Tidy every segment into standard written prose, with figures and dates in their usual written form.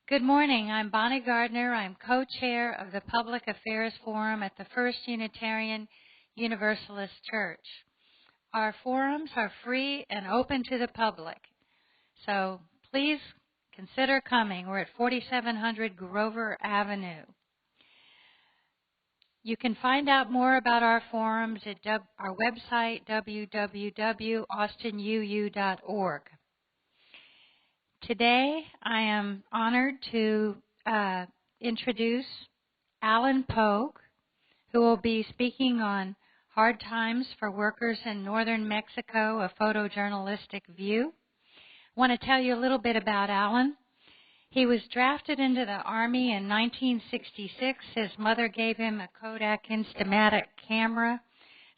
Good morning. I'm Bonnie Gardner. I'm co-chair of the Public Affairs Forum at the First Unitarian Universalist Church. Our forums are free and open to the public, so please consider coming. We're at 4700 Grover Avenue. You can find out more about our forums at our website, www.austinuu.org. Today, I am honored to introduce Alan Pogue, who will be speaking on Hard Times for Workers in Northern Mexico, a photojournalistic view. I want to tell you a little bit about Alan. He was drafted into the Army in 1966. His mother gave him a Kodak Instamatic camera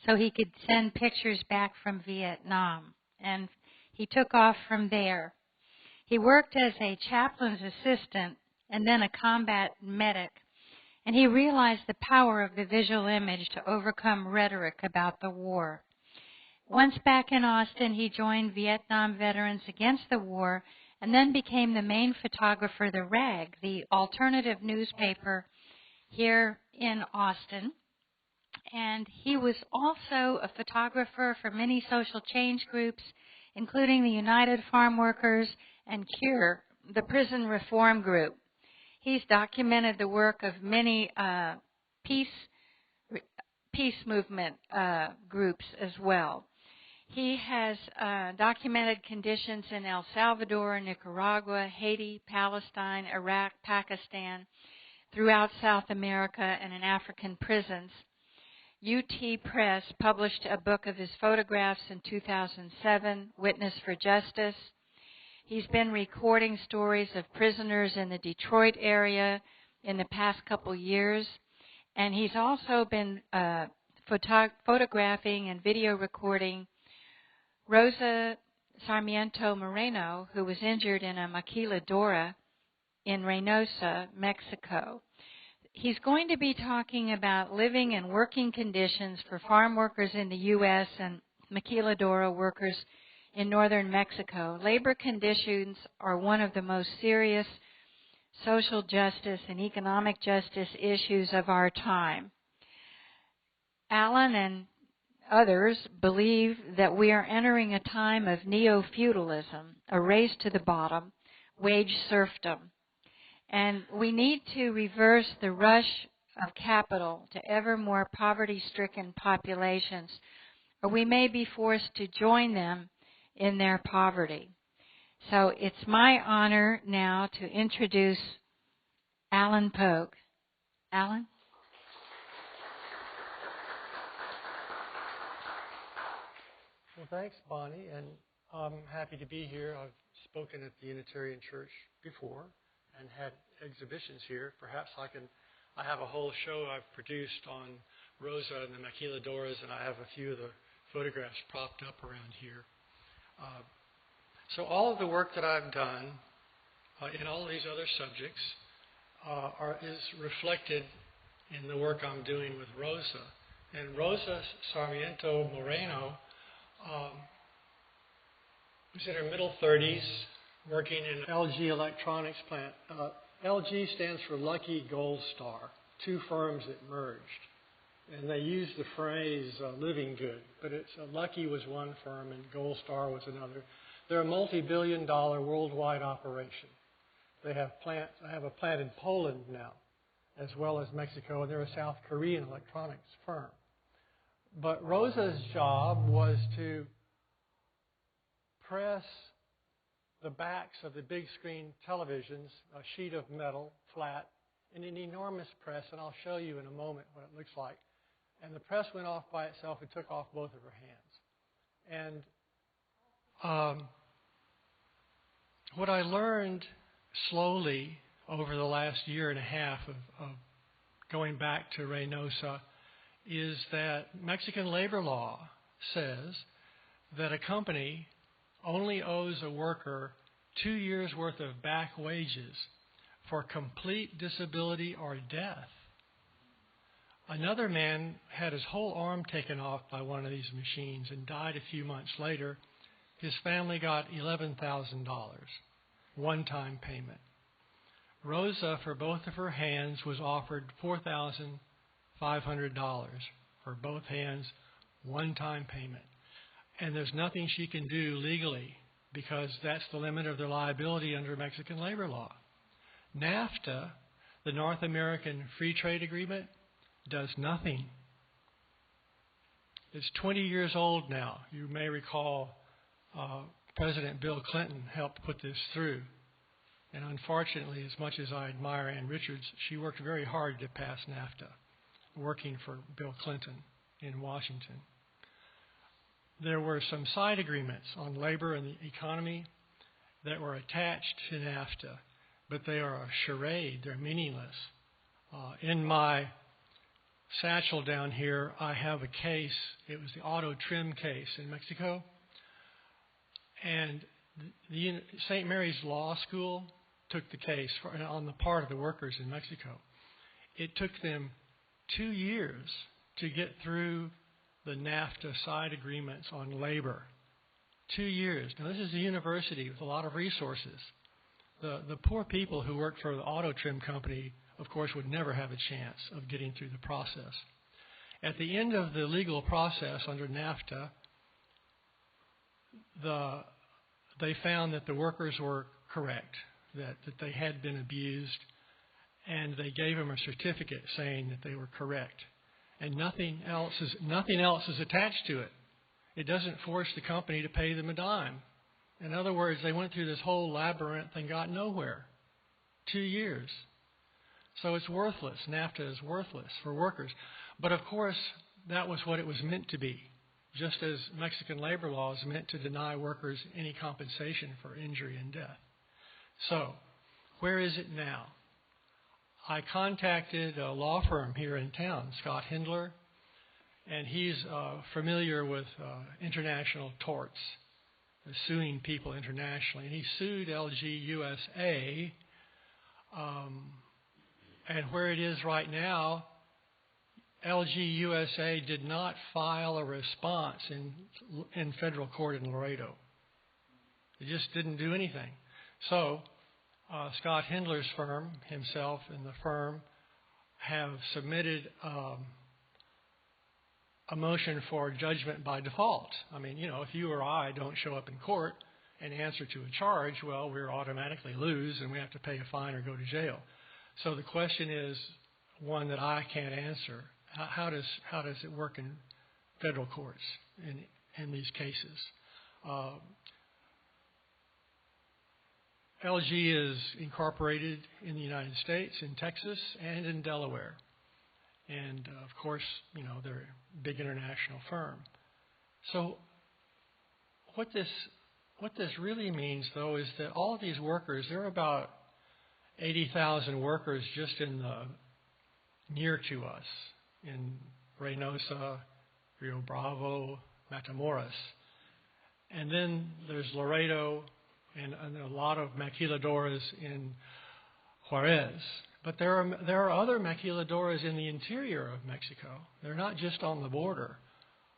so he could send pictures back from Vietnam, and he took off from there. He worked as a chaplain's assistant and then a combat medic, and he realized the power of the visual image to overcome rhetoric about the war. Once back in Austin, he joined Vietnam Veterans Against the War and then became the main photographer of the RAG, the alternative newspaper here in Austin. And he was also a photographer for many social change groups, including the United Farm Workers and CURE, the prison reform group. He's documented the work of many peace movement groups as well. He has documented conditions in El Salvador, Nicaragua, Haiti, Palestine, Iraq, Pakistan, throughout South America, and in African prisons. UT Press published a book of his photographs in 2007, Witness for Justice. He's been recording stories of prisoners in the Detroit area in the past couple years, and he's also been photographing and video recording Rosa Sarmiento Moreno, who was injured in a maquiladora in Reynosa, Mexico. He's going to be talking about living and working conditions for farm workers in the U.S. and maquiladora workers in northern Mexico. Labor conditions are one of the most serious social justice and economic justice issues of our time. Alan and others believe that we are entering a time of neo-feudalism, a race to the bottom, wage serfdom. And we need to reverse the rush of capital to ever more poverty-stricken populations, or we may be forced to join them in their poverty. So it's my honor now to introduce Alan Pogue. Alan? Well, thanks, Bonnie, and I'm happy to be here. I've spoken at the Unitarian Church before and had exhibitions here. Perhaps I have a whole show I've produced on Rosa and the maquiladoras, and I have a few of the photographs propped up around here. So all of the work that I've done in all these other subjects is reflected in the work I'm doing with Rosa. And Rosa Sarmiento Moreno was in her middle 30s, working in an LG electronics plant. LG stands for Lucky Gold Star, two firms that merged. And they used the phrase living good, but Lucky was one firm and Gold Star was another. They're a multi-billion-dollar worldwide operation. They have a plant in Poland now, as well as Mexico, and they're a South Korean electronics firm. But Rosa's job was to press the backs of the big screen televisions, a sheet of metal, flat, in an enormous press, and I'll show you in a moment what it looks like. And the press went off by itself. It took off both of her hands. And what I learned slowly over the last year and a half of going back to Reynosa is that Mexican labor law says that a company only owes a worker 2 years' worth of back wages for complete disability or death. Another man had his whole arm taken off by one of these machines and died a few months later. His family got $11,000, one-time payment. Rosa, for both of her hands, was offered $4,500 for both hands, one-time payment. And there's nothing she can do legally because that's the limit of their liability under Mexican labor law. NAFTA, the North American Free Trade Agreement, does nothing. It's 20 years old now. You may recall President Bill Clinton helped put this through. And unfortunately, as much as I admire Ann Richards, she worked very hard to pass NAFTA, working for Bill Clinton in Washington. There were some side agreements on labor and the economy that were attached to NAFTA, but they are a charade. They're meaningless. In my satchel down here, I have a case. It was the auto trim case in Mexico. And the St. Mary's Law School took the case on the part of the workers in Mexico. It took them 2 years to get through the NAFTA side agreements on labor. 2 years. Now, this is a university with a lot of resources. The poor people who worked for the auto trim company, of course, would never have a chance of getting through the process. At the end of the legal process under NAFTA, they found that the workers were correct, that they had been abused, and they gave them a certificate saying that they were correct. And nothing else is attached to it. It doesn't force the company to pay them a dime. In other words, they went through this whole labyrinth and got nowhere. 2 years. So it's worthless. NAFTA is worthless for workers. But of course, that was what it was meant to be. Just as Mexican labor law is meant to deny workers any compensation for injury and death. So, where is it now? I contacted a law firm here in town, Scott Hindler, and he's familiar with international torts, suing people internationally. And he sued LG USA, and where it is right now, LG USA did not file a response in federal court in Laredo. It just didn't do anything. So Scott Hindler's firm, himself and the firm, have submitted a motion for judgment by default. I mean, if you or I don't show up in court and answer to a charge, well, we automatically lose and we have to pay a fine or go to jail. So the question is one that I can't answer. How does it work in federal courts in these cases? LG is incorporated in the United States, in Texas, and in Delaware. And, of course, they're a big international firm. So what this really means, though, is that all of these workers, there are about 80,000 workers just in the near to us, in Reynosa, Rio Bravo, Matamoros. And then there's Laredo and a lot of maquiladoras in Juarez. But there are other maquiladoras in the interior of Mexico. They're not just on the border.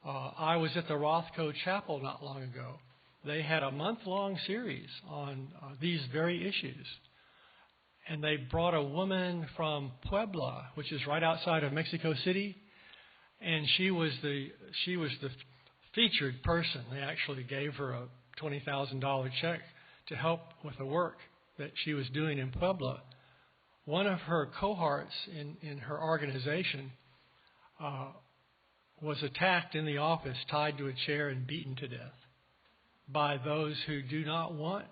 I was at the Rothko Chapel not long ago. They had a month-long series on these very issues. And they brought a woman from Puebla, which is right outside of Mexico City, and she was the featured person. They actually gave her a $20,000 check to help with the work that she was doing in Puebla. One of her cohorts in her organization was attacked in the office, tied to a chair and beaten to death by those who do not want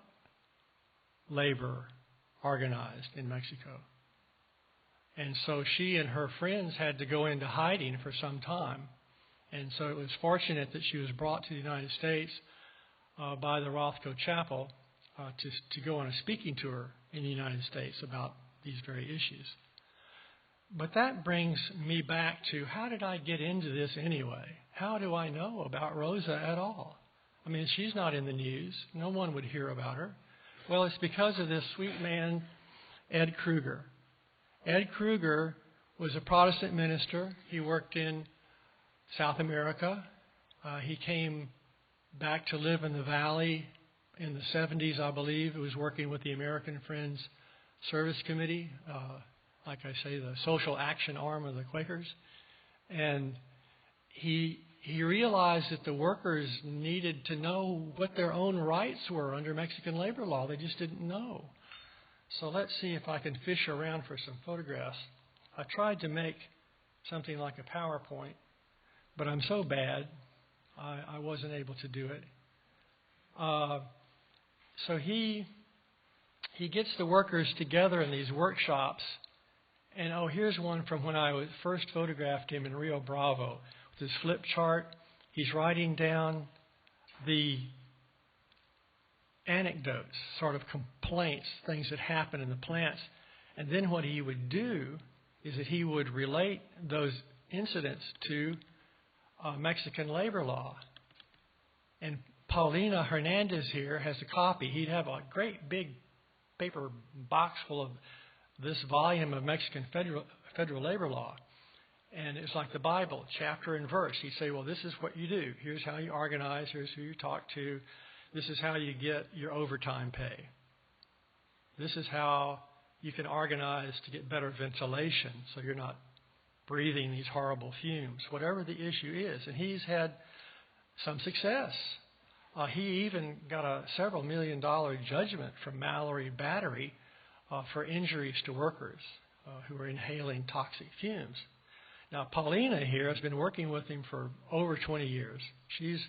labor organized in Mexico. And so she and her friends had to go into hiding for some time. And so it was fortunate that she was brought to the United States by the Rothko Chapel to go on a speaking tour in the United States about these very issues. But that brings me back to, how did I get into this anyway? How do I know about Rosa at all? I mean, she's not in the news. No one would hear about her. Well, it's because of this sweet man, Ed Kruger. Ed Kruger was a Protestant minister. He worked in South America. He came back to live in the valley in the 70s, I believe. He was working with the American Friends Service Committee, like I say, the social action arm of the Quakers. And he realized that the workers needed to know what their own rights were under Mexican labor law. They just didn't know. So let's see if I can fish around for some photographs. I tried to make something like a PowerPoint, but I'm so bad, I wasn't able to do it. So he gets the workers together in these workshops. And here's one from when I first photographed him in Rio Bravo. With his flip chart, he's writing down the anecdotes, sort of complaints, things that happen in the plants. And then what he would do is that he would relate those incidents to Mexican labor law. And Paulina Hernandez here has a copy. He'd have a great big paper box full of this volume of Mexican federal labor law. And it's like the Bible, chapter and verse. He'd say, well, this is what you do. Here's how you organize. Here's who you talk to. This is how you get your overtime pay. This is how you can organize to get better ventilation so you're not breathing these horrible fumes, whatever the issue is. And he's had some success. He even got a several $1 million judgment from Mallory Battery for injuries to workers who are inhaling toxic fumes. Now, Paulina here has been working with him for over 20 years. She's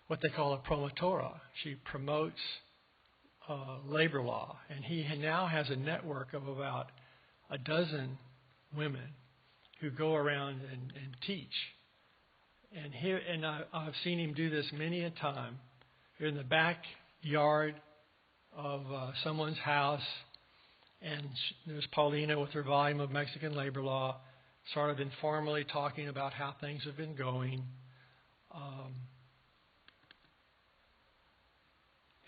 what they call a promotora. She promotes labor law. And he now has a network of about a dozen women who go around and teach. And I've seen him do this many a time. You're in the backyard of someone's house, and there's Paulina with her volume of Mexican labor law, sort of informally talking about how things have been going.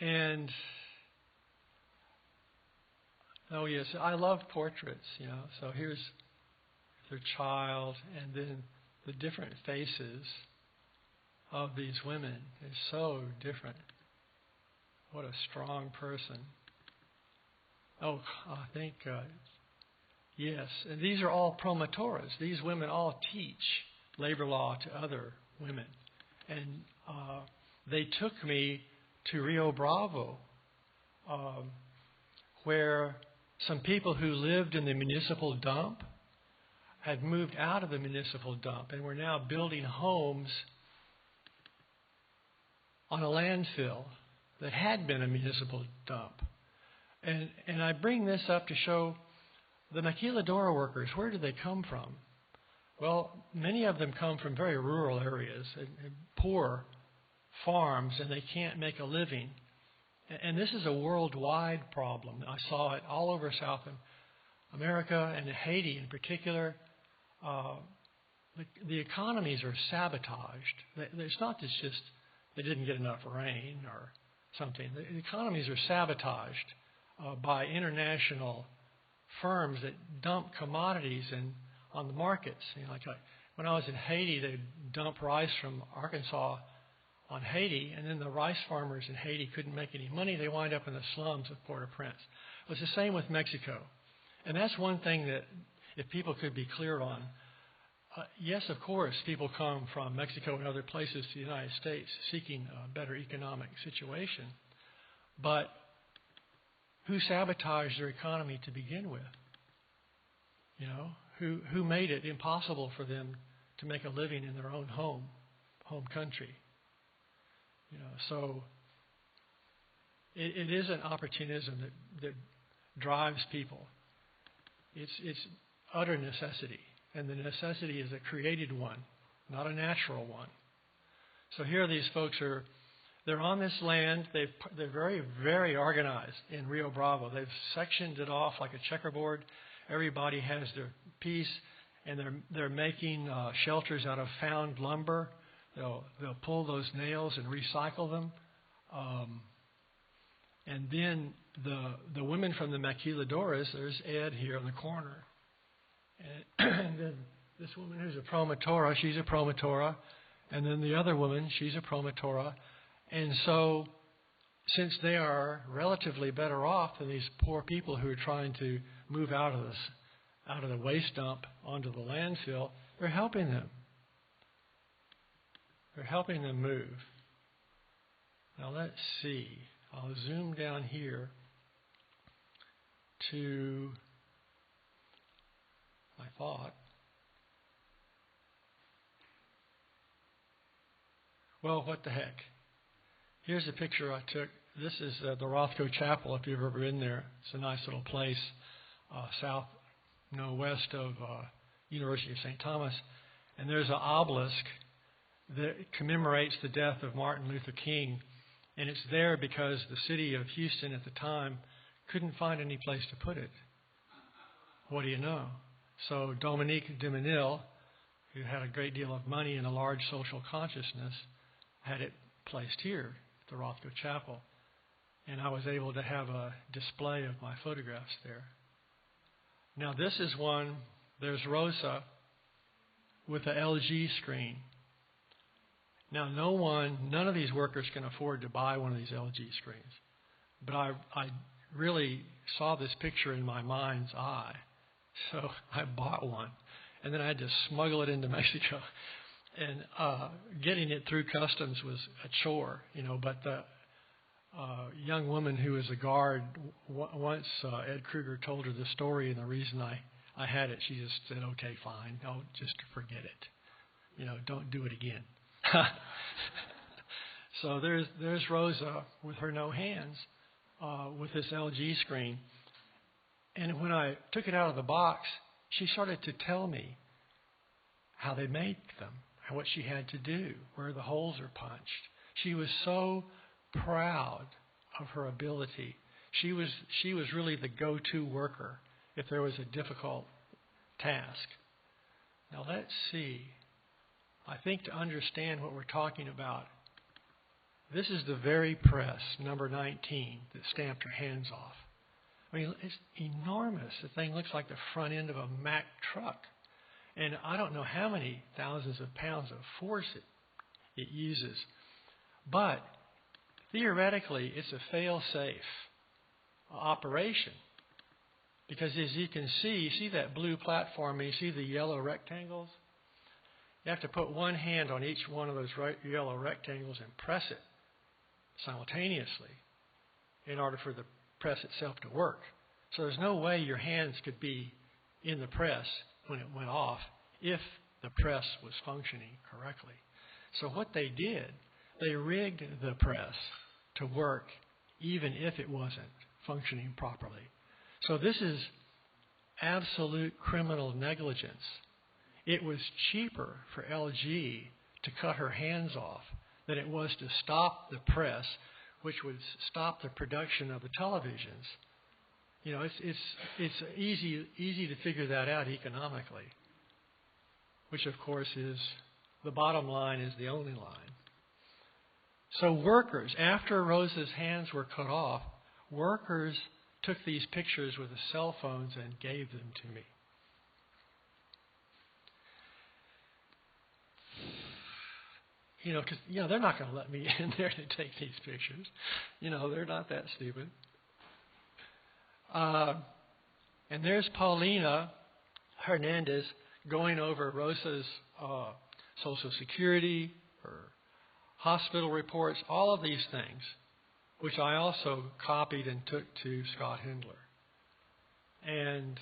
And oh yes, I love portraits, So here's their child, and then the different faces of these women is so different. What a strong person. Oh, I think, yes. And these are all promotoras. These women all teach labor law to other women. And they took me to Rio Bravo, where some people who lived in the municipal dump had moved out of the municipal dump and were now building homes on a landfill that had been a municipal dump. And I bring this up to show the maquiladora workers, where do they come from? Well, many of them come from very rural areas and poor farms, and they can't make a living. And this is a worldwide problem. I saw it all over South America and Haiti in particular. The economies are sabotaged. It's not just they didn't get enough rain or something. The economies are sabotaged by international firms that dump commodities on the markets. When I was in Haiti, they'd dump rice from Arkansas on Haiti, and then the rice farmers in Haiti couldn't make any money. They wind up in the slums of Port-au-Prince. It was the same with Mexico. And that's one thing that, if people could be clear on, yes, of course, people come from Mexico and other places to the United States seeking a better economic situation. But who sabotaged their economy to begin with? Who made it impossible for them to make a living in their own home country? So it isn't opportunism that drives people. It's utter necessity. And the necessity is a created one, not a natural one. So here these folks they're on this land. They're very, very organized in Rio Bravo. They've sectioned it off like a checkerboard. Everybody has their piece, and they're making shelters out of found lumber. They'll pull those nails and recycle them. And then the women from the maquiladoras, there's Ed here in the corner. And then this woman who's a promotora, she's a promotora. And then the other woman, she's a promotora. And so since they are relatively better off than these poor people who are trying to move out of the waste dump onto the landfill, they're helping them. They're helping them move. Now let's see. I'll zoom down here to my thought. Well, what the heck? Here's a picture I took. This is the Rothko Chapel, if you've ever been there. It's a nice little place west of University of St. Thomas. And there's an obelisk that commemorates the death of Martin Luther King. And it's there because the city of Houston at the time couldn't find any place to put it. What do you know? So Dominique de Menil, who had a great deal of money and a large social consciousness, had it placed here at the Rothko Chapel. And I was able to have a display of my photographs there. Now this is one, there's Rosa with a LG screen. Now none of these workers can afford to buy one of these LG screens. But I really saw this picture in my mind's eye. So I bought one. And then I had to smuggle it into Mexico. And getting it through customs was a chore, but the young woman who was a guard, once Ed Kruger told her the story and the reason I had it, she just said, okay, fine, I'll just forget it. Don't do it again. So there's Rosa with her no hands with this LG screen. And when I took it out of the box, she started to tell me how they made them, what she had to do, where the holes are punched. She was so proud of her ability. She was really the go-to worker if there was a difficult task. Now let's see. I think to understand what we're talking about, this is the very press, number 19, that stamped her hands off. I mean, it's enormous. The thing looks like the front end of a Mack truck. And I don't know how many thousands of pounds of force it uses. But theoretically, it's a fail-safe operation. Because as you can see, you see that blue platform and you see the yellow rectangles? You have to put one hand on each one of those yellow rectangles and press it simultaneously in order for the press itself to work. So there's no way your hands could be in the press when it went off if the press was functioning correctly. So what they did, they rigged the press to work even if it wasn't functioning properly. So this is absolute criminal negligence. It was cheaper for LG to cut her hands off than it was to stop the press, which would stop the production of the televisions. It's easy to figure that out economically, which of course is the bottom line is the only line. So workers, after Rosa's hands were cut off, workers took these pictures with the cell phones and gave them to me. Because they're not going to let me in there to take these pictures. They're not that stupid. And there's Paulina Hernandez going over Rosa's Social Security, her hospital reports, all of these things, which I also copied and took to Scott Hindler. And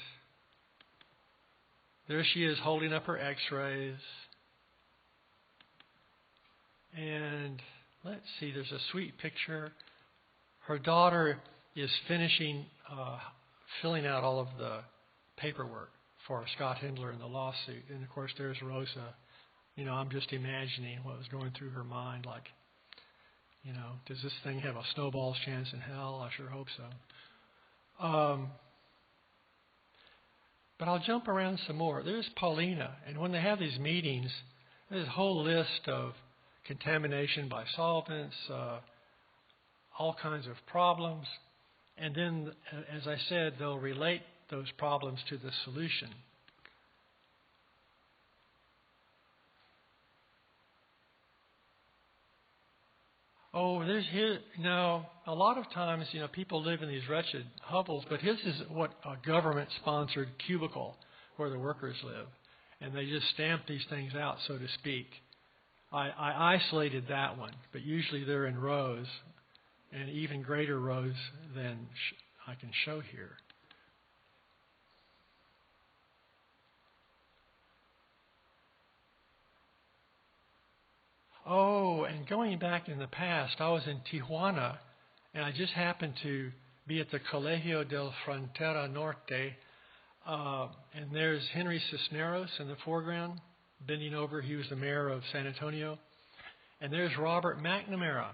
there she is holding up her x-rays. And let's see, there's a sweet picture. Her daughter is finishing filling out all of the paperwork for Scott Hindler in the lawsuit. And, of course, there's Rosa. I'm just imagining what was going through her mind, like, does this thing have a snowball's chance in hell? I sure hope so. But I'll jump around some more. There's Paulina. And when they have these meetings, there's a whole list of contamination by solvents, all kinds of problems. And then, as I said, they'll relate those problems to the solution. Oh, there's his. No, a lot of times, people live in these wretched hovels, but his is what a government-sponsored cubicle where the workers live, and they just stamp these things out, so to speak. I isolated that one, but usually they're in rows, and even greater rows than I can show here. Oh, and going back in the past, I was in Tijuana, and I just happened to be at the Colegio del Frontera Norte, and there's Henry Cisneros in the foreground, bending over. He was the mayor of San Antonio. And there's Robert McNamara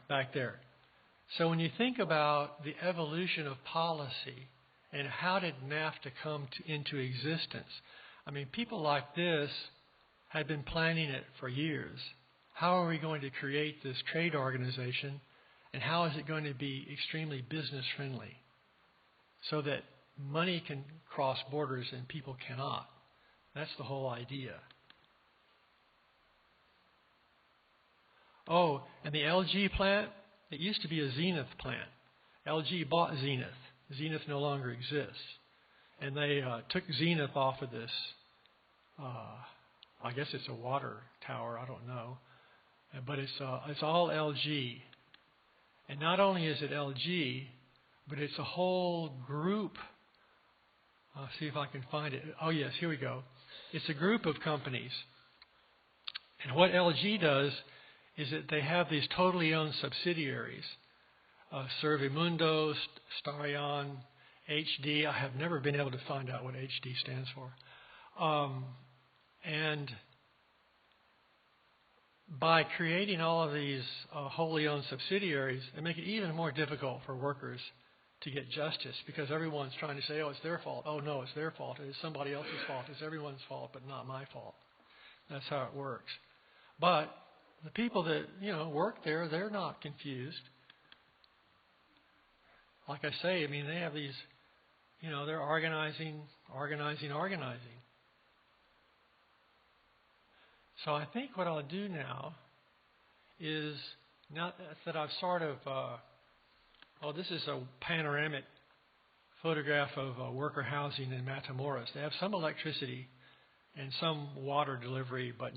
back there. So when you think about the evolution of policy and how did NAFTA come into existence, I mean, people like this had been planning it for years. How are we going to create this trade organization, and how is it going to be extremely business friendly so that money can cross borders and people cannot? That's the whole idea. Oh, and the LG plant, it used to be a Zenith plant. LG bought Zenith. Zenith no longer exists. And they took Zenith off of this, I guess it's a water tower, I don't know. But it's all LG. And not only is it LG, but it's a whole group. I'll see if I can find it. Oh, yes, here we go. It's a group of companies. And what LG does is that they have these totally owned subsidiaries. Servimundo, Starion, HD. I have never been able to find out what HD stands for. And by creating all of these wholly owned subsidiaries, they make it even more difficult for workers to get justice, because everyone's trying to say, oh, it's their fault. Oh, no, it's their fault. It's somebody else's fault. It's everyone's fault, but not my fault. That's how it works. But the people that, work there, they're not confused. Like I say, I mean, they have these, they're organizing. So I think what I'll do now is, now that I've sort of, this is a panoramic photograph of worker housing in Matamoros. They have some electricity and some water delivery, but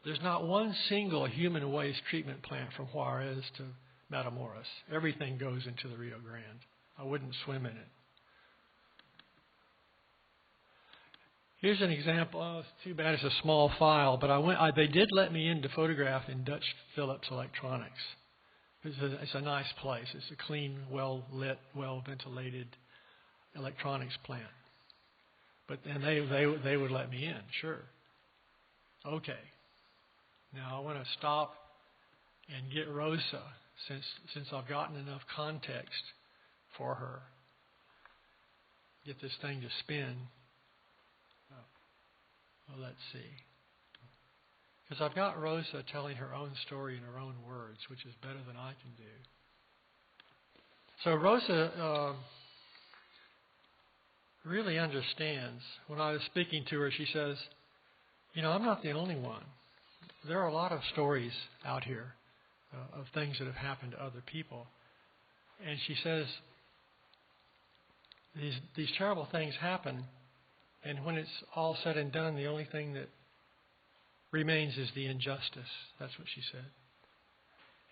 there's not one single human waste treatment plant from Juarez to Matamoros. Everything goes into the Rio Grande. I wouldn't swim in it. Here's an example. Oh, it's too bad it's a small file, but they did let me in to photograph in Dutch Phillips Electronics. It's a nice place. It's a clean, well-lit, well-ventilated electronics plant. And they would let me in, sure. Okay. Now I want to stop and get Rosa, since I've gotten enough context for her. Get this thing to spin. Well, let's see. Because I've got Rosa telling her own story in her own words, which is better than I can do. So Rosa really understands. When I was speaking to her, she says, I'm not the only one. There are a lot of stories out here of things that have happened to other people. And she says, these terrible things happen, and when it's all said and done, the only thing that remains is the injustice. That's what she said.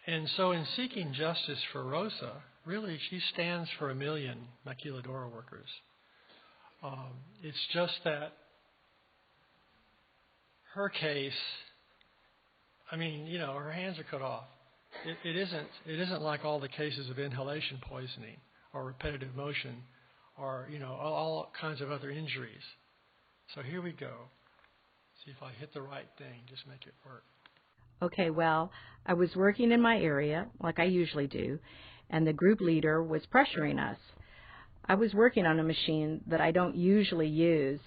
And so in seeking justice for Rosa, really she stands for 1 million maquiladora workers. It's just that her case, her hands are cut off. It isn't like all the cases of inhalation poisoning or repetitive motion or, all kinds of other injuries. So here we go. See if I hit the right thing. Just make it work. Okay, well, I was working in my area, like I usually do, and the group leader was pressuring us. I was working on a machine that I don't usually use.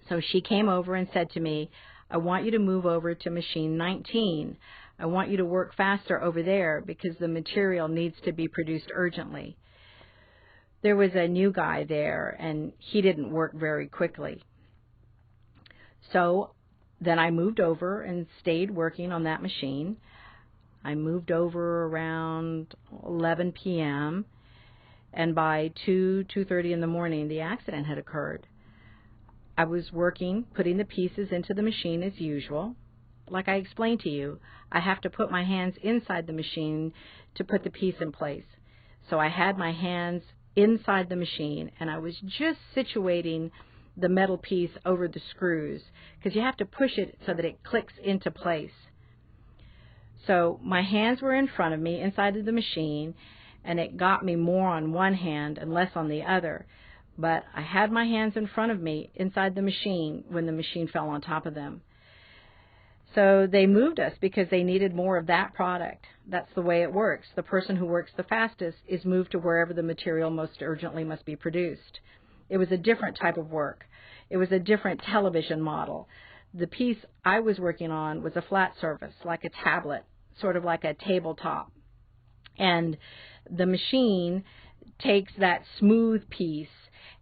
So she came over and said to me, I want you to move over to machine 19. I want you to work faster over there because the material needs to be produced urgently. There was a new guy there, and he didn't work very quickly. So then I moved over and stayed working on that machine. I moved over around 11 p.m., and by 2:30 in the morning, the accident had occurred. I was working, putting the pieces into the machine as usual. Like I explained to you, I have to put my hands inside the machine to put the piece in place. So I had my hands inside the machine, and I was just situating the metal piece over the screws, because you have to push it so that it clicks into place. So my hands were in front of me inside of the machine, and it got me more on one hand and less on the other. But I had my hands in front of me inside the machine when the machine fell on top of them. So they moved us because they needed more of that product. That's the way it works. The person who works the fastest is moved to wherever the material most urgently must be produced. It was a different type of work. It was a different television model. The piece I was working on was a flat surface, like a tablet, sort of like a tabletop. And the machine takes that smooth piece,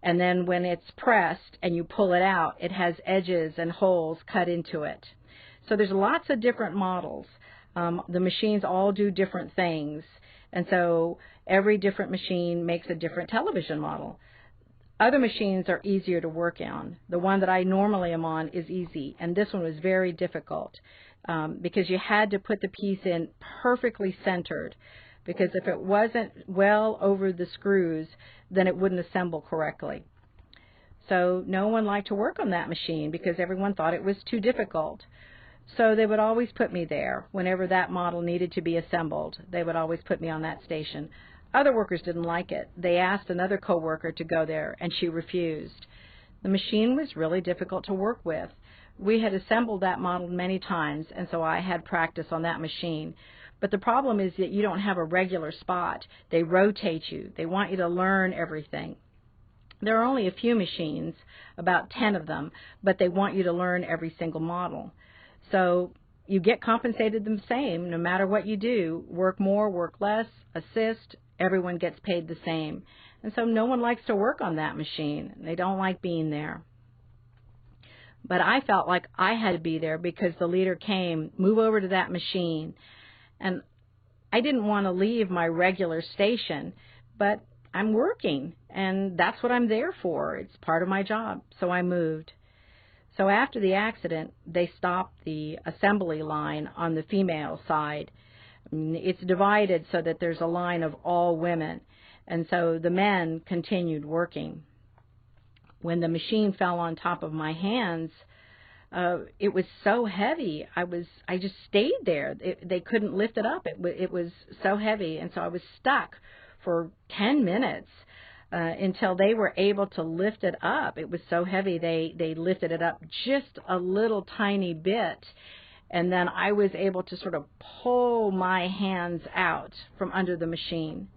and then when it's pressed and you pull it out, it has edges and holes cut into it. So there's lots of different models. The machines all do different things, and so every different machine makes a different television model. Other machines are easier to work on. The one that I normally am on is easy, and this one was very difficult because you had to put the piece in perfectly centered, because if it wasn't well over the screws, then it wouldn't assemble correctly. So no one liked to work on that machine because everyone thought it was too difficult. So they would always put me there. Whenever that model needed to be assembled, they would always put me on that station. Other workers didn't like it. They asked another coworker to go there, and she refused. The machine was really difficult to work with. We had assembled that model many times, and so I had practice on that machine. But the problem is that you don't have a regular spot. They rotate you. They want you to learn everything. There are only a few machines, about 10 of them, but they want you to learn every single model. So you get compensated the same no matter what you do. Work more, work less, assist, everyone gets paid the same. And so no one likes to work on that machine. They don't like being there. But I felt like I had to be there because the leader came, move over to that machine. And I didn't want to leave my regular station, but I'm working, and that's what I'm there for. It's part of my job, so I moved. So after the accident, they stopped the assembly line on the female side. It's divided so that there's a line of all women, and so the men continued working. When the machine fell on top of my hands, it was so heavy. I just stayed there. They couldn't lift it up. It was so heavy, and so I was stuck for 10 minutes until they were able to lift it up. It was so heavy they lifted it up just a little tiny bit, and then I was able to sort of pull my hands out from under the machine.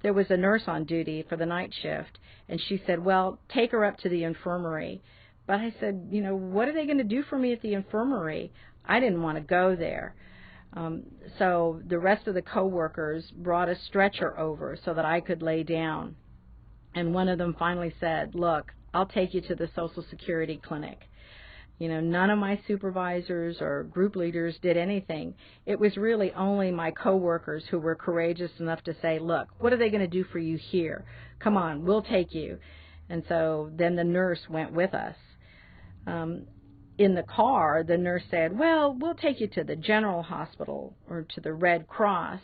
There was a nurse on duty for the night shift, and she said, well, take her up to the infirmary. But I said, what are they going to do for me at the infirmary? I didn't want to go there. So the rest of the coworkers brought a stretcher over so that I could lay down. And one of them finally said, look, I'll take you to the Social Security clinic. None of my supervisors or group leaders did anything. It was really only my coworkers who were courageous enough to say, look, what are they going to do for you here? Come on, we'll take you. And so then the nurse went with us. In the car, the nurse said, well, we'll take you to the General Hospital or to the Red Cross.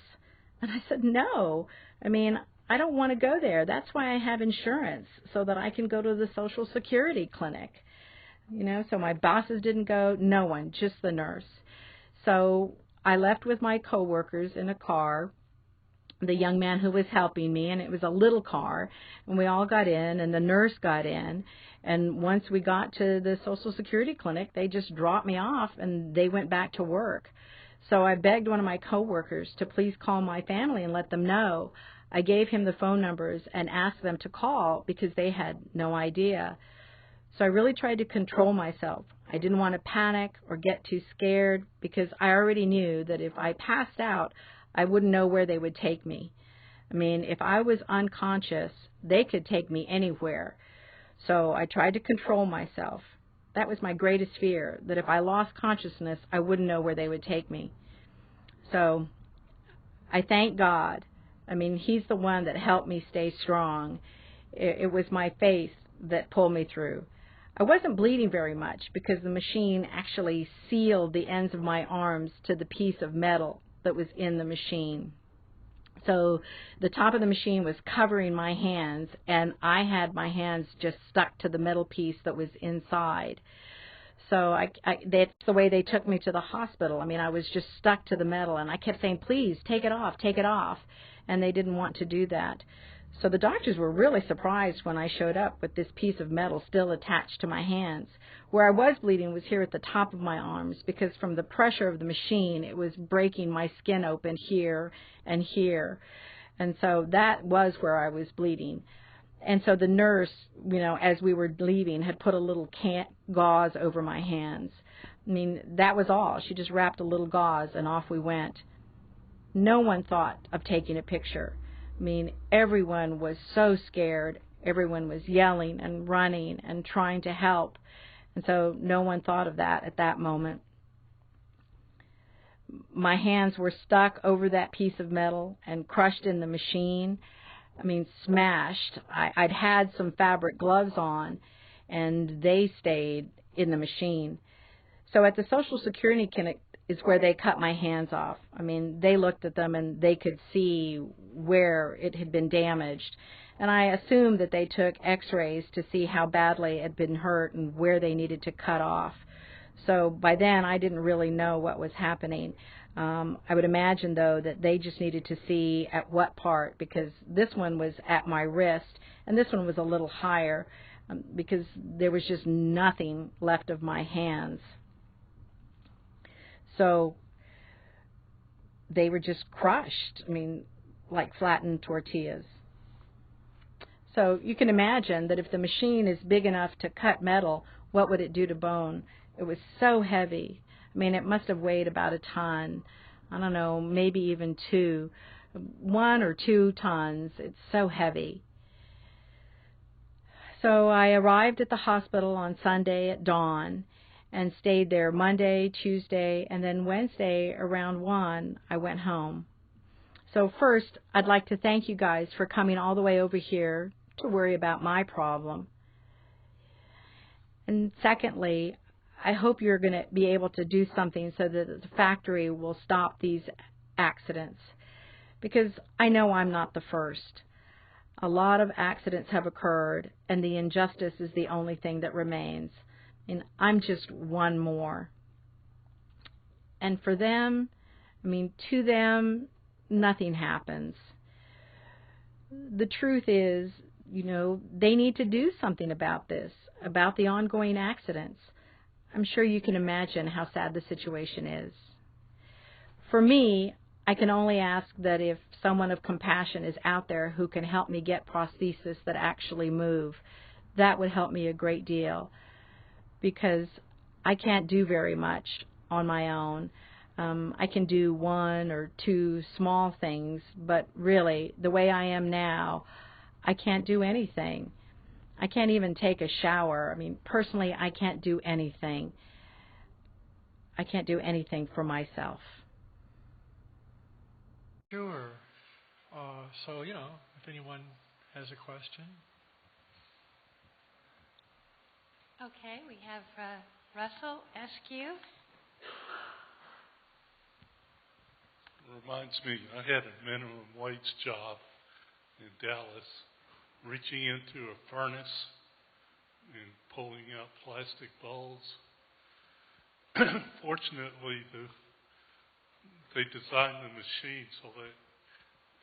And I said, no, I don't want to go there. That's why I have insurance, so that I can go to the Social Security clinic. So my bosses didn't go, no one, just the nurse. So I left with my coworkers in a car, the young man who was helping me, and it was a little car, and we all got in, and the nurse got in, and once we got to the Social Security clinic, they just dropped me off, and they went back to work. So I begged one of my coworkers to please call my family and let them know. I gave him the phone numbers and asked them to call because they had no idea. So I really tried to control myself. I didn't want to panic or get too scared because I already knew that if I passed out, I wouldn't know where they would take me. If I was unconscious, they could take me anywhere. So I tried to control myself. That was my greatest fear, that if I lost consciousness, I wouldn't know where they would take me. So I thank God. I mean, He's the one that helped me stay strong. It was my faith that pulled me through. I wasn't bleeding very much because the machine actually sealed the ends of my arms to the piece of metal that was in the machine. So the top of the machine was covering my hands, and I had my hands just stuck to the metal piece that was inside. So that's the way they took me to the hospital. I mean, I was just stuck to the metal, and I kept saying, please, take it off, take it off. And they didn't want to do that. So the doctors were really surprised when I showed up with this piece of metal still attached to my hands. Where I was bleeding was here at the top of my arms, because from the pressure of the machine, it was breaking my skin open here and here. And so that was where I was bleeding. And so the nurse, as we were leaving, had put a little gauze over my hands. I mean, that was all. She just wrapped a little gauze, and off we went. No one thought of taking a picture. I mean, everyone was so scared. Everyone was yelling and running and trying to help. And so no one thought of that at that moment. My hands were stuck over that piece of metal and crushed in the machine. I mean, smashed. I'd had some fabric gloves on, and they stayed in the machine. So at the Social Security clinic is where they cut my hands off. I mean, they looked at them, and they could see where it had been damaged. And I assumed that they took x-rays to see how badly it had been hurt and where they needed to cut off. So by then, I didn't really know what was happening. I would imagine, though, that they just needed to see at what part, because this one was at my wrist, and this one was a little higher, because there was just nothing left of my hands. So they were just crushed, I mean, like flattened tortillas. So you can imagine that if the machine is big enough to cut metal, what would it do to bone? It was so heavy. I mean, it must have weighed about a ton. I don't know, maybe even 1 or 2 tons. It's so heavy. So I arrived at the hospital on Sunday at dawn and stayed there Monday, Tuesday, and then Wednesday around 1, I went home. So first, I'd like to thank you guys for coming all the way over here to worry about my problem. And secondly, I hope you're going to be able to do something so that the factory will stop these accidents, because I know I'm not the first. A lot of accidents have occurred, and the injustice is the only thing that remains. And I'm just one more. And for them, to them, nothing happens. The truth is, they need to do something about this, about the ongoing accidents. I'm sure you can imagine how sad the situation is. For me, I can only ask that if someone of compassion is out there who can help me get prosthesis that actually move, that would help me a great deal, because I can't do very much on my own. I can do 1 or 2 small things, but really, the way I am now, I can't do anything. I can't even take a shower. Personally, I can't do anything. I can't do anything for myself. Sure. So, if anyone has a question. Okay, we have Russell Eskew. Reminds me, I had a minimum wage job in Dallas, reaching into a furnace and pulling out plastic bowls. Fortunately, they designed the machine so that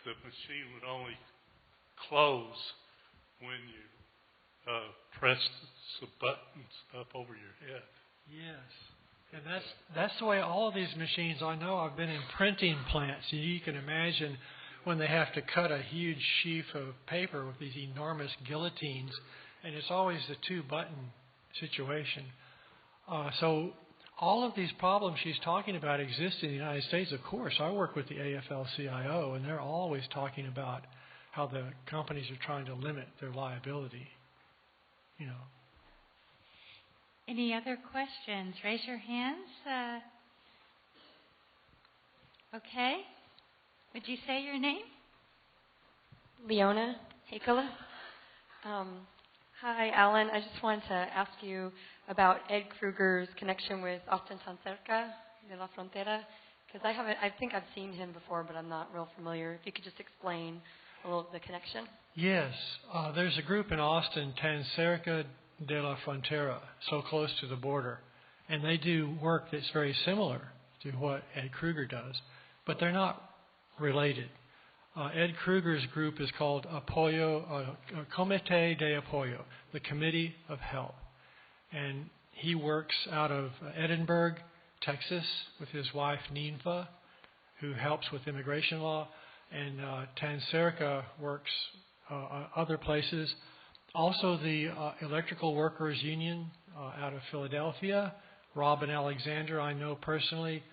the machine would only close when you pressed some buttons up over your head. Yes. And that's the way all of these machines, I know I've been in printing plants. You can imagine when they have to cut a huge sheaf of paper with these enormous guillotines, and it's always the 2-button situation. So all of these problems she's talking about exist in the United States, of course. I work with the AFL-CIO, and they're always talking about how the companies are trying to limit their liability. Any other questions? Raise your hands. Okay. Would you say your name? Leona Hakala. Hi, Alan. I just wanted to ask you about Ed Kruger's connection with Often Tan Cerca de la Frontera, because I think I've seen him before, but I'm not real familiar. If you could just explain a little the connection. Yes, there's a group in Austin, Tan Cerca de la Frontera, so close to the border, and they do work that's very similar to what Ed Kruger does, but they're not related. Ed Kruger's group is called Comité de Apoyo, the Committee of Help. And he works out of Edinburgh, Texas, with his wife, Ninfa, who helps with immigration law. And Tan Cerca works other places. Also, the Electrical Workers Union out of Philadelphia, Rob and Alexander, I know personally.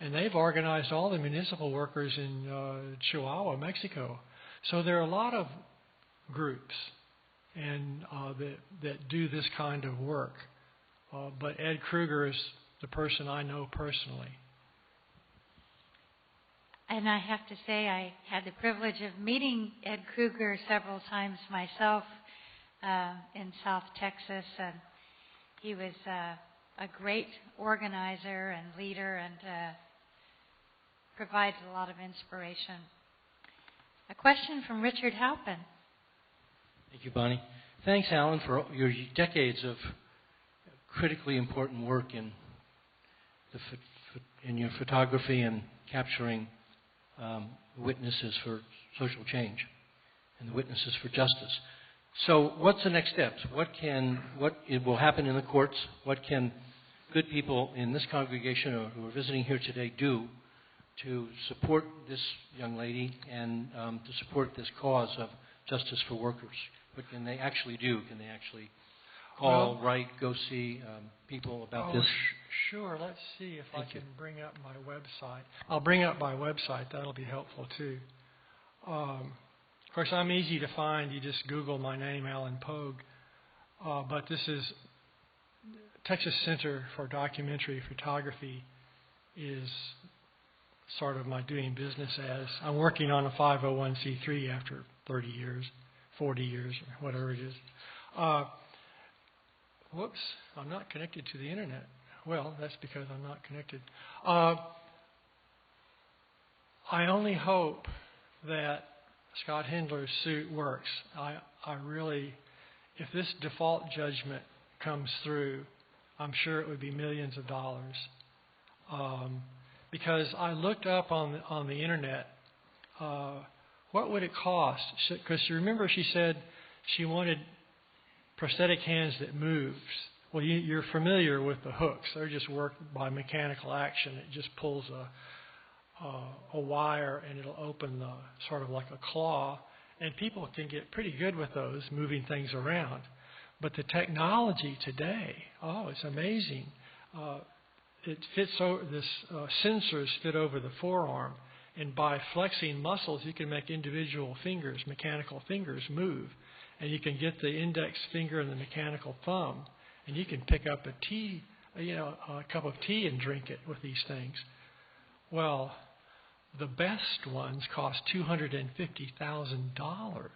And they've organized all the municipal workers in Chihuahua, Mexico. So there are a lot of groups and that do this kind of work. But Ed Kruger is the person I know personally. And I have to say, I had the privilege of meeting Ed Kruger several times myself in South Texas, and he was a great organizer and leader, and provides a lot of inspiration. A question from Richard Halpin. Thank you, Bonnie. Thanks, Alan, for your decades of critically important work in your photography and capturing witnesses for social change and the witnesses for justice. So, what's the next steps? What will happen in the courts? What can good people in this congregation or who are visiting here today do to support this young lady and to support this cause of justice for workers? What can they actually do? Can they actually call, write, go see people about this? Sure. Let's see if I can bring up my website. I'll bring up my website. That'll be helpful, too. Of course, I'm easy to find. You just Google my name, Alan Pogue. But this is Texas Center for Documentary Photography is sort of my doing business as. I'm working on a 501c3 after 30 years, 40 years, or whatever it is. Whoops, I'm not connected to the internet. Well, that's because I'm not connected. I only hope that Scott Hindler's suit works. I really, if this default judgment comes through, I'm sure it would be millions of dollars. Because I looked up on the internet, what would it cost? Because remember she said she wanted prosthetic hands that moved. Well, you're familiar with the hooks. They're just worked by mechanical action. It just pulls a wire and it'll open the sort of like a claw. And people can get pretty good with those, moving things around. But the technology today, it's amazing. It fits over, sensors fit over the forearm, and by flexing muscles, you can make individual fingers, mechanical fingers, move. And you can get the index finger and the mechanical thumb, and you can pick up a cup of tea and drink it with these things. Well, the best ones cost $250,000.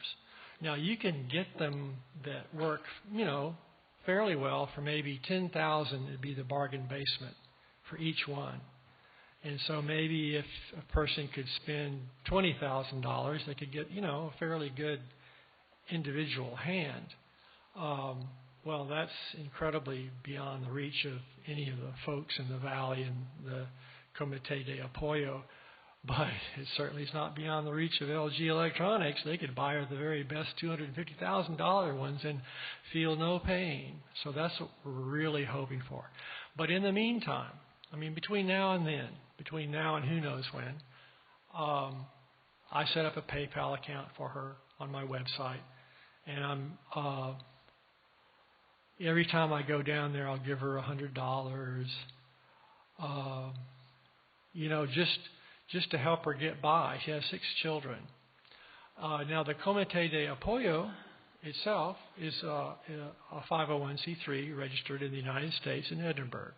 Now, you can get them that work, fairly well for maybe $10,000 would be the bargain basement for each one. And so maybe if a person could spend $20,000, they could get, a fairly good individual hand. Well, that's incredibly beyond the reach of any of the folks in the Valley and the Comité de Apoyo. But it certainly is not beyond the reach of LG Electronics. They could buy the very best $250,000 ones and feel no pain. So that's what we're really hoping for. But in the meantime, between now and then, between now and who knows when, I set up a PayPal account for her on my website. And every time I go down there, I'll give her $100. Just to help her get by. She has 6 children. Now, the Comité de Apoyo itself is a 501c3 registered in the United States in Edinburgh.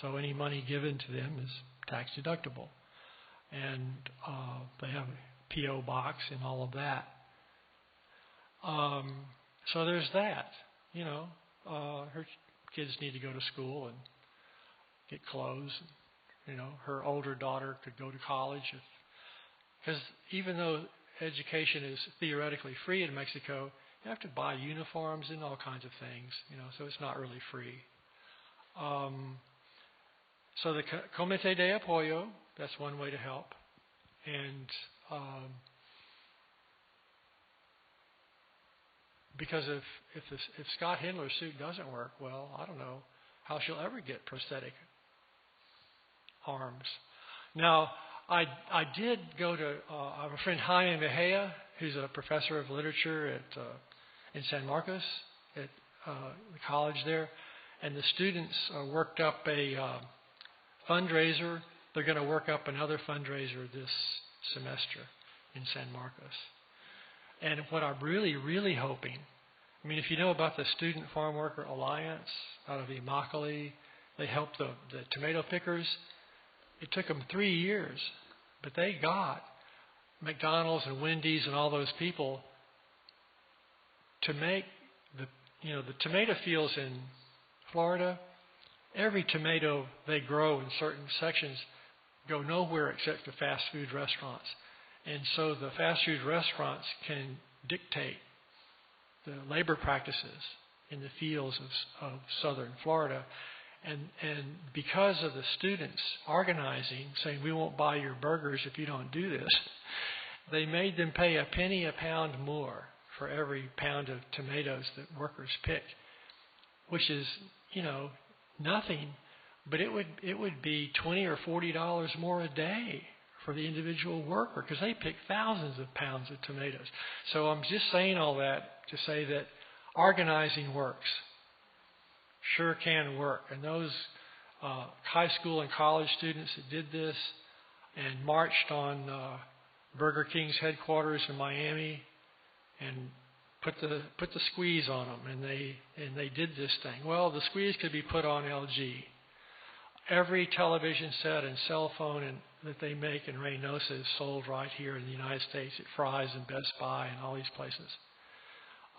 So any money given to them is tax deductible. And they have a P.O. box and all of that. So there's that. Her kids need to go to school and get clothes. Her older daughter could go to college. Because even though education is theoretically free in Mexico, you have to buy uniforms and all kinds of things, so it's not really free. So the Comité de Apoyo, that's one way to help. And because if Scott Hindler's suit doesn't work, well, I don't know how she'll ever get prosthetic arms. Now, I did go to I have a friend, Jaime Mejia, who's a professor of literature in San Marcos at the college there, and the students worked up a fundraiser. They're going to work up another fundraiser this semester in San Marcos. And what I'm really, really hoping, if you know about the Student Farm Worker Alliance out of Immokalee, they helped the tomato pickers. It took them 3 years, but they got McDonald's and Wendy's and all those people to make the tomato fields in Florida. Every tomato they grow in certain sections go nowhere except to fast food restaurants. And so the fast food restaurants can dictate the labor practices in the fields of southern Florida. And because of the students organizing, saying, we won't buy your burgers if you don't do this, they made them pay a penny a pound more for every pound of tomatoes that workers pick, which is, nothing, but it would be $20 or $40 more a day for the individual worker, because they pick thousands of pounds of tomatoes. So I'm just saying all that to say that organizing works. Sure can work. And those high school and college students that did this and marched on Burger King's headquarters in Miami and put the squeeze on them, and they did this thing. Well, the squeeze could be put on LG. Every television set and cell phone that they make in Reynosa is sold right here in the United States at Fry's and Best Buy and all these places.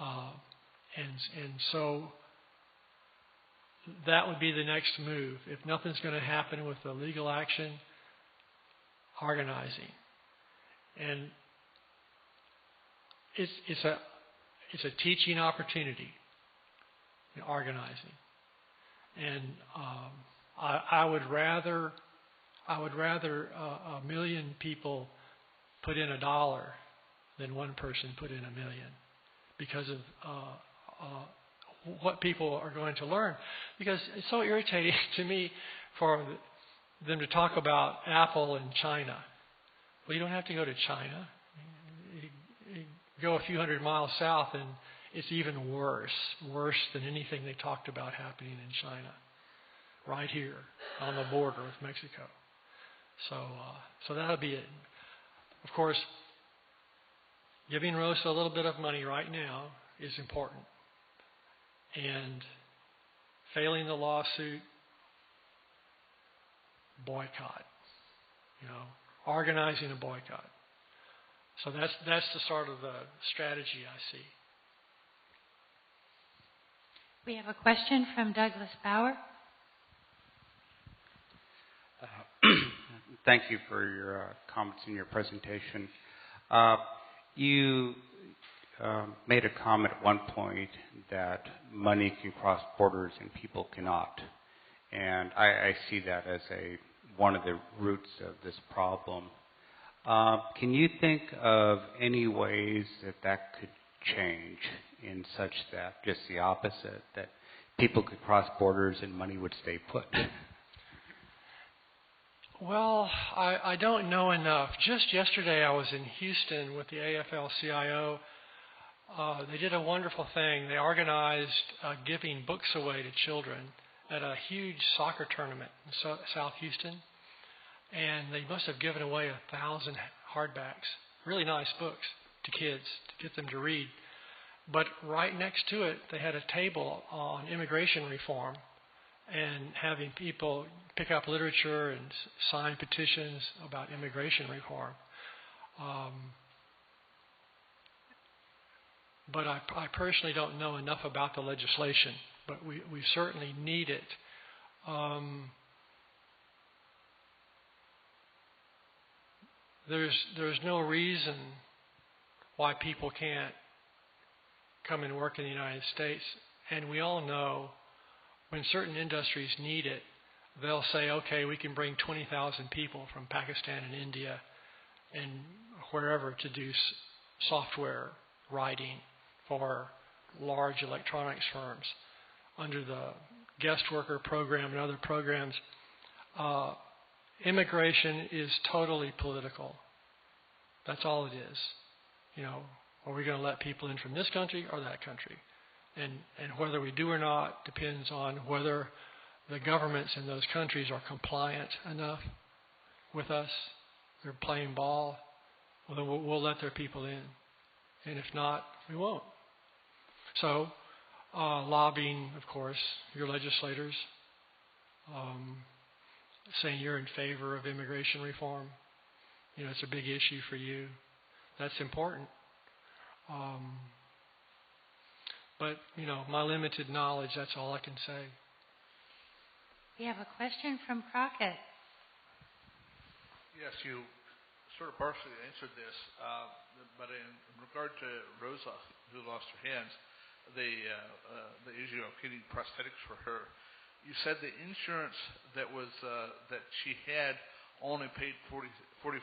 And so that would be the next move. If nothing's going to happen with the legal action, organizing. And it's a teaching opportunity, organizing. And I would rather a million people put in $1 than one person put in $1 million, because of what people are going to learn. Because it's so irritating to me for them to talk about Apple in China. Well, you don't have to go to China. You go a few hundred miles south and it's even worse than anything they talked about happening in China, right here on the border with Mexico. So that'll be it. Of course, giving Rosa a little bit of money right now is important. And failing the lawsuit, boycott. Organizing a boycott. So that's the sort of the strategy I see. We have a question from Douglas Bauer. Thank you for your comments in your presentation. You made a comment at one point that money can cross borders and people cannot. And I see that as one of the roots of this problem. Can you think of any ways that could change in such that just the opposite, that people could cross borders and money would stay put? Well, I don't know enough. Just yesterday I was in Houston with the AFL-CIO. They did a wonderful thing. They organized giving books away to children at a huge soccer tournament in South Houston. And they must have given away 1,000 hardbacks, really nice books to kids to get them to read. But right next to it, they had a table on immigration reform and having people pick up literature and sign petitions about immigration reform. But I personally don't know enough about the legislation, but we certainly need it. There's no reason why people can't come and work in the United States, and we all know when certain industries need it, they'll say, okay, we can bring 20,000 people from Pakistan and India and wherever to do software writing for large electronics firms under the guest worker program and other programs. Immigration is totally political. That's all it is. You know, are we going to let people in from this country or that country? And whether we do or not depends on whether the governments in those countries are compliant enough with us. They're playing ball. Well, then we'll let their people in. And if not, we won't. So, lobbying, of course, your legislators, saying you're in favor of immigration reform. You know, it's a big issue for you. That's important. But, you know, my limited knowledge, that's all I can say. We have a question from Crockett. Yes, you sort of partially answered this, but in regard to Rosa, who lost her hands, the issue of getting prosthetics for her, you said the insurance that was that she had only paid $4,500.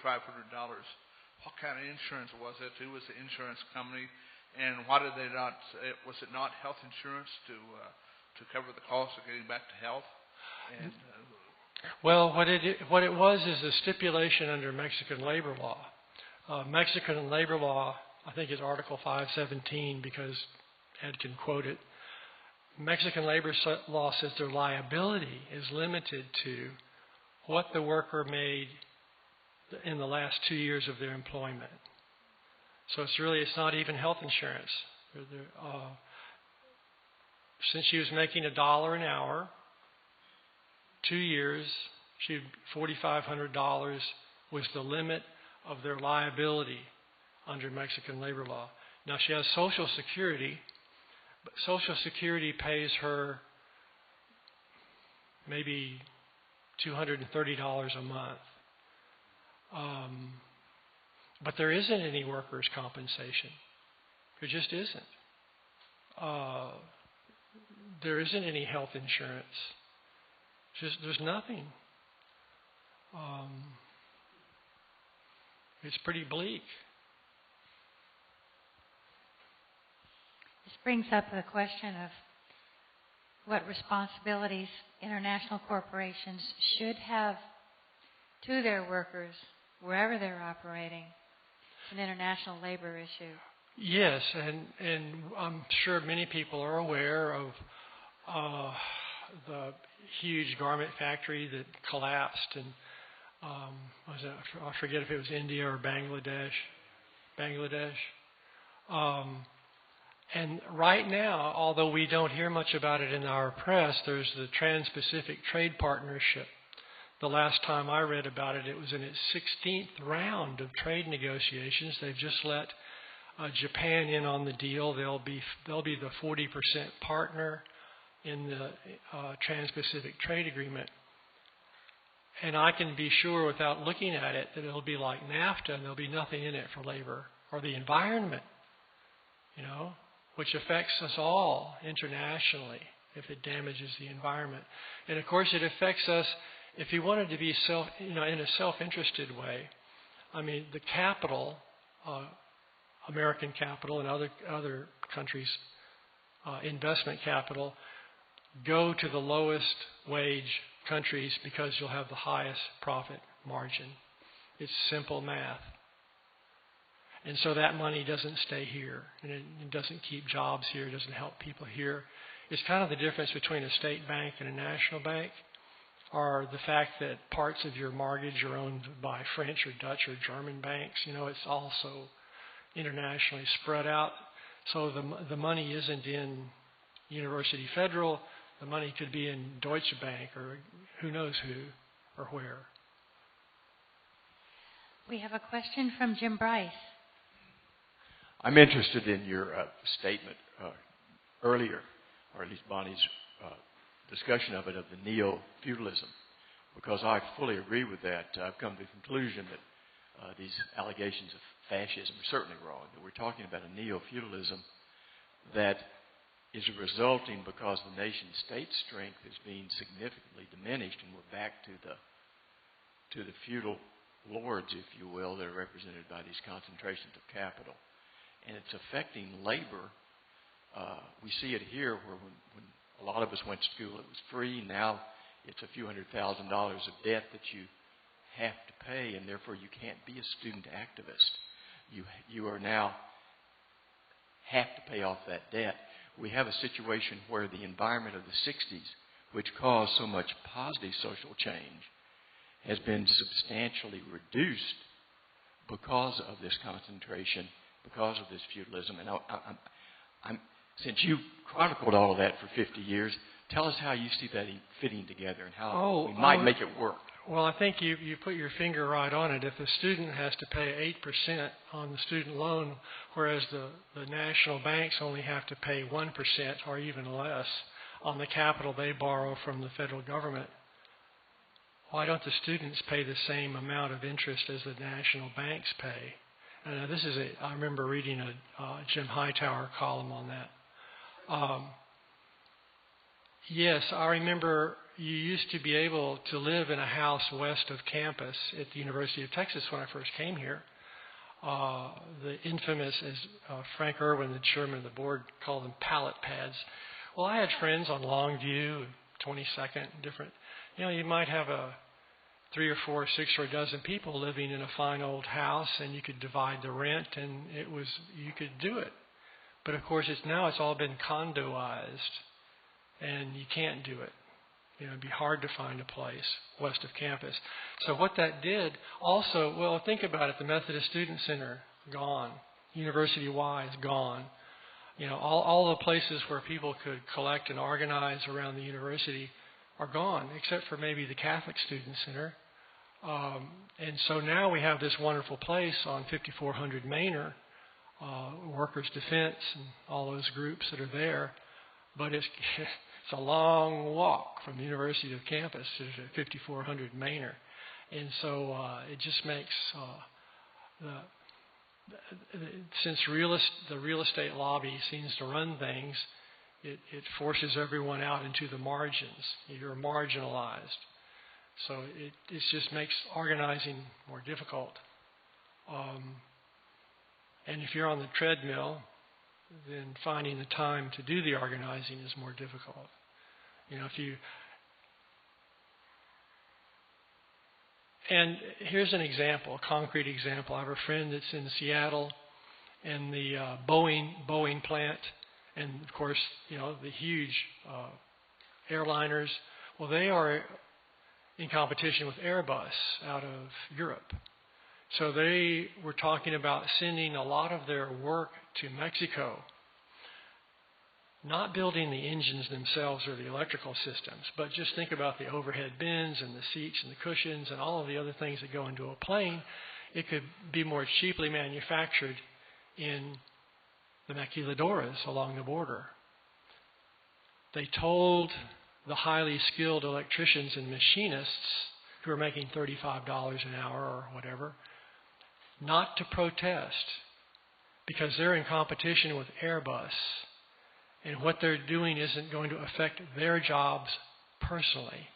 What kind of insurance was it? Who was the insurance company? And why did they not? Was it not health insurance to cover the cost of getting back to health? And, well, what it was is a stipulation under Mexican labor law. Mexican labor law, I think, is Article 517 because Ed can quote it. Mexican labor law says their liability is limited to what the worker made in the last 2 years of their employment. So it's not even health insurance. Since she was making $1 an hour, 2 years, $4,500 was the limit of their liability under Mexican labor law. Now she has Social Security, but Social Security pays her maybe $230 a month. But there isn't any workers' compensation. There just isn't. There isn't any health insurance. There's nothing. It's pretty bleak. This brings up the question of what responsibilities international corporations should have to their workers wherever they're operating. An international labor issue. Yes, and I'm sure many people are aware of the huge garment factory that collapsed, and I forget if it was India or Bangladesh. And right now, although we don't hear much about it in our press, there's the Trans-Pacific Trade Partnership. The last time I read about it, it was in its 16th round of trade negotiations. They've just let Japan in on the deal. They'll be the 40% partner in the Trans-Pacific Trade Agreement. And I can be sure without looking at it that it'll be like NAFTA and there'll be nothing in it for labor or the environment, you know, which affects us all internationally if it damages the environment. And of course it affects us if you wanted to be in a self-interested way. I mean, the capital, American capital and other countries' investment capital, go to the lowest wage countries because you'll have the highest profit margin. It's simple math. And so that money doesn't stay here, and it doesn't keep jobs here, it doesn't help people here. It's kind of the difference between a state bank and a national bank, or the fact that parts of your mortgage are owned by French or Dutch or German banks. You know, it's also internationally spread out. So the money isn't in University Federal. The money could be in Deutsche Bank or who knows who or where. We have a question from Jim Bryce. I'm interested in your statement earlier, or at least Bonnie's discussion of it, of the neo-feudalism, because I fully agree with that. I've come to the conclusion that these allegations of fascism are certainly wrong, that we're talking about a neo-feudalism that is resulting because the nation-state strength is being significantly diminished, and we're back to the feudal lords, if you will, that are represented by these concentrations of capital. And it's affecting labor. We see it here where when a lot of us went to school, it was free. Now it's a few $100,000 of debt that you have to pay, and therefore you can't be a student activist. You are now have to pay off that debt. We have a situation where the environment of the 60s, which caused so much positive social change, has been substantially reduced because of this concentration, because of this feudalism. And since you chronicled all of that for 50 years, tell us how you see that fitting together and how we might make it work. Well, I think you put your finger right on it. If a student has to pay 8% on the student loan, whereas the national banks only have to pay 1% or even less on the capital they borrow from the federal government, why don't the students pay the same amount of interest as the national banks pay? I remember reading a Jim Hightower column on that. Yes, I remember you used to be able to live in a house west of campus at the University of Texas when I first came here. The infamous, as Frank Irwin, the chairman of the board, called them pallet pads. Well, I had friends on Longview, 22nd, different. You might have 3 or 4 or 6 or a dozen people living in a fine old house, and you could divide the rent, and you could do it. But of course, now it's all been condoized, and you can't do it. It'd be hard to find a place west of campus. So what that did also, well, think about it. The Methodist Student Center, gone. University Y is gone. All the places where people could collect and organize around the university are gone, except for maybe the Catholic Student Center. And so now we have this wonderful place on 5400 Manor, Workers' Defense and all those groups that are there. But it's a long walk from the University of campus to 5400 Manor. And so it just makes, since the real estate lobby seems to run things, it forces everyone out into the margins. You're marginalized. So it just makes organizing more difficult. And if you're on the treadmill, then finding the time to do the organizing is more difficult. And here's an example, a concrete example. I have a friend that's in Seattle, and the Boeing plant, and of course, the huge airliners. Well, they are in competition with Airbus out of Europe. So they were talking about sending a lot of their work to Mexico, not building the engines themselves or the electrical systems, but just think about the overhead bins and the seats and the cushions and all of the other things that go into a plane. It could be more cheaply manufactured in the maquiladoras along the border. They told the highly skilled electricians and machinists who are making $35 an hour or whatever not to protest, because they're in competition with Airbus, and what they're doing isn't going to affect their jobs personally,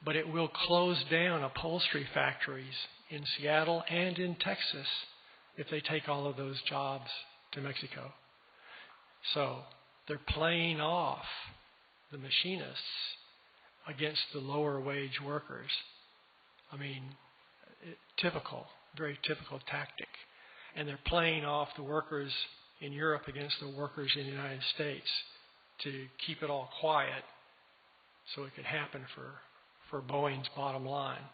but it will close down upholstery factories in Seattle and in Texas if they take all of those jobs to Mexico. So they're playing off the machinists against the lower wage workers. Very typical tactic. And they're playing off the workers in Europe against the workers in the United States to keep it all quiet so it could happen for Boeing's bottom line.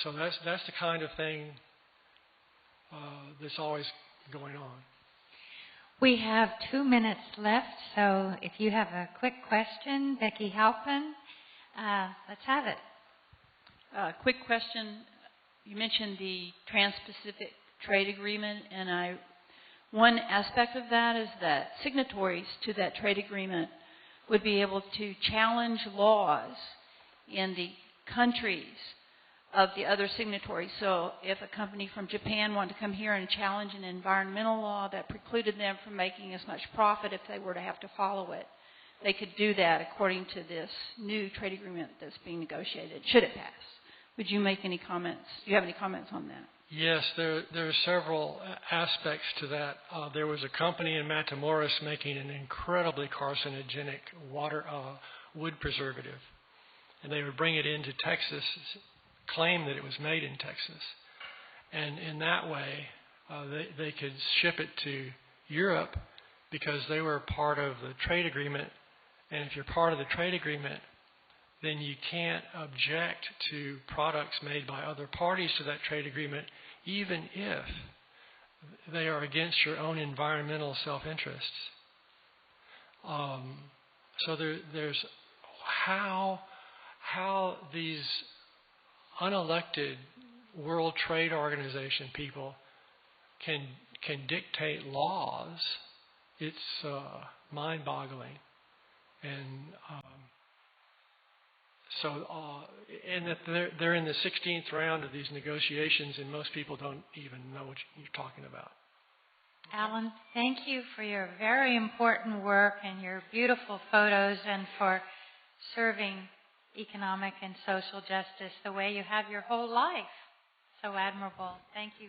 So that's the kind of thing that's always going on. We have 2 minutes left, so if you have a quick question, Becky Halpin, let's have it. Quick question. You mentioned the Trans-Pacific Trade Agreement, and one aspect of that is that signatories to that trade agreement would be able to challenge laws in the countries of the other signatories. So if a company from Japan wanted to come here and challenge an environmental law that precluded them from making as much profit if they were to have to follow it, they could do that according to this new trade agreement that's being negotiated, should it pass. Would you make any comments? Do you have any comments on that? Yes, there are several aspects to that. There was a company in Matamoros making an incredibly carcinogenic wood preservative, and they would bring it into Texas, claim that it was made in Texas, and in that way they could ship it to Europe because they were part of the trade agreement. And if you're part of the trade agreement, then you can't object to products made by other parties to that trade agreement, even if they are against your own environmental self-interests. So there's how these unelected World Trade Organization people can dictate laws. It's mind-boggling, and and that they're in the 16th round of these negotiations, and most people don't even know what you're talking about. Alan, thank you for your very important work and your beautiful photos, and for serving economic and social justice the way you have your whole life. So admirable. Thank you.